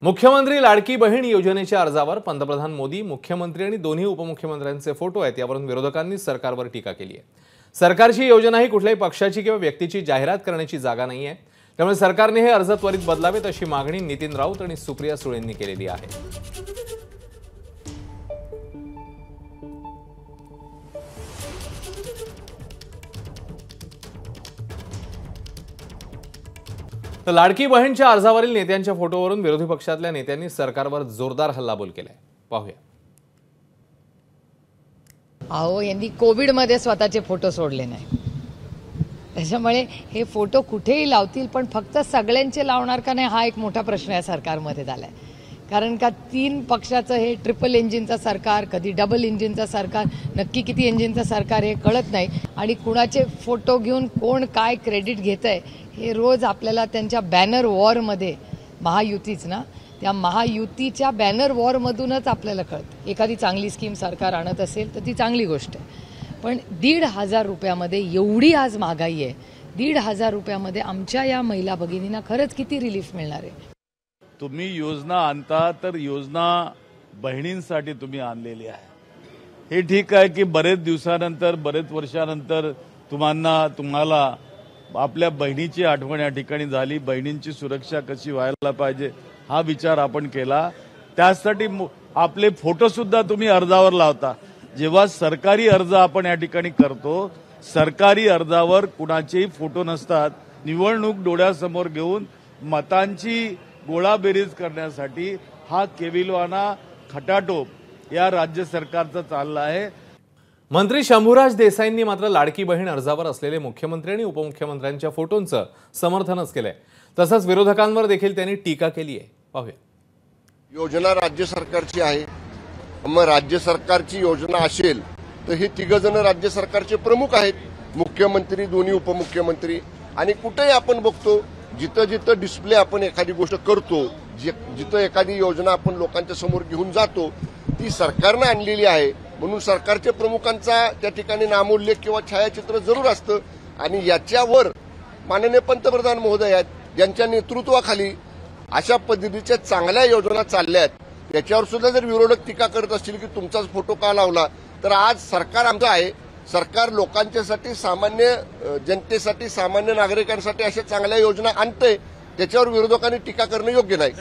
मुख्यमंत्री लाडकी बहीण योजनेच्या अर्जावर पंतप्रधान मोदी, मुख्यमंत्री आणि दोन्ही उपमुख्यमंत्र्यांचे फोटो आहेत। यावरून विरोधकांनी सरकारवर टीका केली आहे। सरकारची योजना ही कुठल्याही पक्षाची किंवा व्यक्तीची जाहिरात करण्याची जागा नाहीये, त्यामुळे सरकारने हे अर्ज त्वरित बदलावेत अशी मागणी नितीन राऊत आणि सुप्रिया सुळेंनी केलेली आहे। तर लाडकी बहीणच्या अर्जावरील नेत्यांच्या फोटोवरून विरोधी पक्षातल्या नेत्यांनी सरकारवर जोरदार हल्लाबोल केलाय। पाहूया। अहो, यांनी कोविडमध्ये स्वतःचे फोटो सोडले नाही, त्याच्यामुळे हे फोटो कुठेही लावतील, पण फक्त सगळ्यांचे लावणार का नाही हा एक मोठा प्रश्न या सरकारमध्ये झालाय। कारण का 3 पक्षाचं हे ट्रिपल इंजिनचं सरकार, कधी डबल इंजिनचं सरकार, नक्की किती इंजिनचं सरकार हे कळत नाही। आणि कुणाचे फोटो घेऊन कोण काय क्रेडिट घेतंय हे रोज आपल्याला त्यांच्या बॅनर वॉरमध्ये, महायुतीच ना, त्या महायुतीच्या बॅनर वॉरमधूनच आपल्याला कळतं। एखादी चांगली स्कीम सरकार आणत असेल तर ती चांगली गोष्ट आहे, पण 1,500 रुपयामध्ये एवढी आज महागाई आहे, 1,500 रुपयामध्ये आमच्या या महिला भगिनींना खरंच किती रिलीफ मिळणार आहे? तुम्ही योजना आणता तर योजना बहिणींसाठी तुम्ही आणलेली आहे। हे ठीक आहे की बरेच दिवसानंतर, बरेच वर्षानंतर तुम्हाला आपल्या बहिणीची आठवण या ठिकाणी झाली, बहिणींची सुरक्षा कशी व्हायला पाहिजे हा विचार आपण केला। त्यासाठी आपले फोटो सुद्धा तुम्ही अर्जावर लावता। जेव्हा सरकारी अर्ज आपण या ठिकाणी करतो, सरकारी अर्जावर कुणाचेही फोटो नसतात। निवडणूक डोळ्यासमोर घेऊन मतांची गोळाबेरीज करण्यासाठी हा केविलवाना खटाटोप या राज्य सरकारचा चालला आहे। मंत्री शंभूराज देसाईंनी मात्र लाडकी बहीण अर्जावर असलेले मुख्यमंत्री आणि उपमुख्यमंत्र्यांच्या फोटोंचं समर्थनच केलंय। तसंच विरोधकांवर देखील त्यांनी टीका केली आहे। पाहूया। योजना राज्य सरकारची आहे, मग राज्य सरकारची योजना असेल तर हे 3 जण राज्य सरकारचे प्रमुख आहेत, मुख्यमंत्री, दोन्ही उपमुख्यमंत्री। आणि कुठेही आपण बघतो, जिथं जिथं डिस्प्ले आपण एखादी गोष्ट करतो, जिथं एखादी योजना आपण लोकांच्या समोर घेऊन जातो, ती सरकारनं आणलेली आहे म्हणून सरकारच्या प्रमुखांचा त्या ठिकाणी नामोल्लेख किंवा छायाचित्र जरूर असतं। आणि याच्यावर माननीय पंतप्रधान महोदय आहेत, ज्यांच्या नेतृत्वाखाली अशा पद्धतीच्या चांगल्या योजना चालल्या आहेत, त्याच्यावर सुद्धा जर विरोधक टीका करत असतील की तुमचाच फोटो का लावला, तर आज सरकार आमचं आहे। सरकार लोकांच्यासाठी, सामान्य जनतेसाठी, सामान्य नागरिकांसाठी अशा चांगल्या योजना आणतंय, त्याच्यावर विरोधकांनी टीका करणं योग्य नाही।